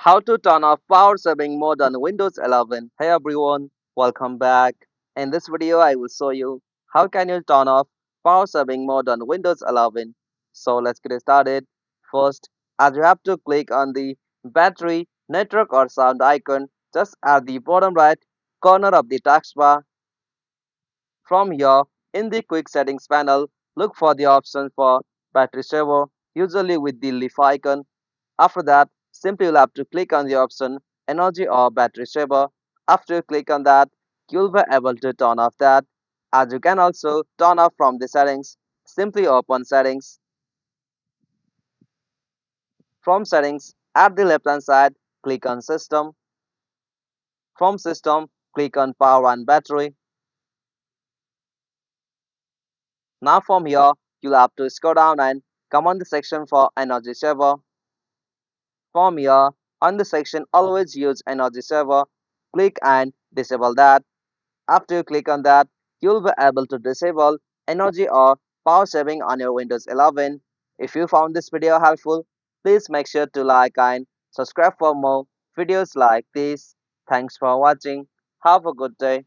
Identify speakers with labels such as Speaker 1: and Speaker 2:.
Speaker 1: How to turn off power saving mode on Windows 11. Hey everyone, welcome back. In this video, I will show you how can you turn off power saving mode on Windows 11. So let's get started. First, as you have to click on the battery, network or sound icon just at the bottom right corner of the taskbar. From here, in the quick settings panel, look for the option for battery saver, usually with the leaf icon. After that, simply you'll have to click on the option energy or battery saver. After you click on that, you'll be able to turn off that. As you can also turn off from the settings, simply open settings. From settings, at the left hand side, click on system. From system, click on power and battery. Now from here, you'll have to scroll down and come on the section for energy saver. From here, on the section always use energy saver, click and disable that. After you click on that, you'll be able to disable energy or power saving on your Windows 11. If you found this video helpful, please make sure to like and subscribe for more videos like this. Thanks for watching. Have a good day.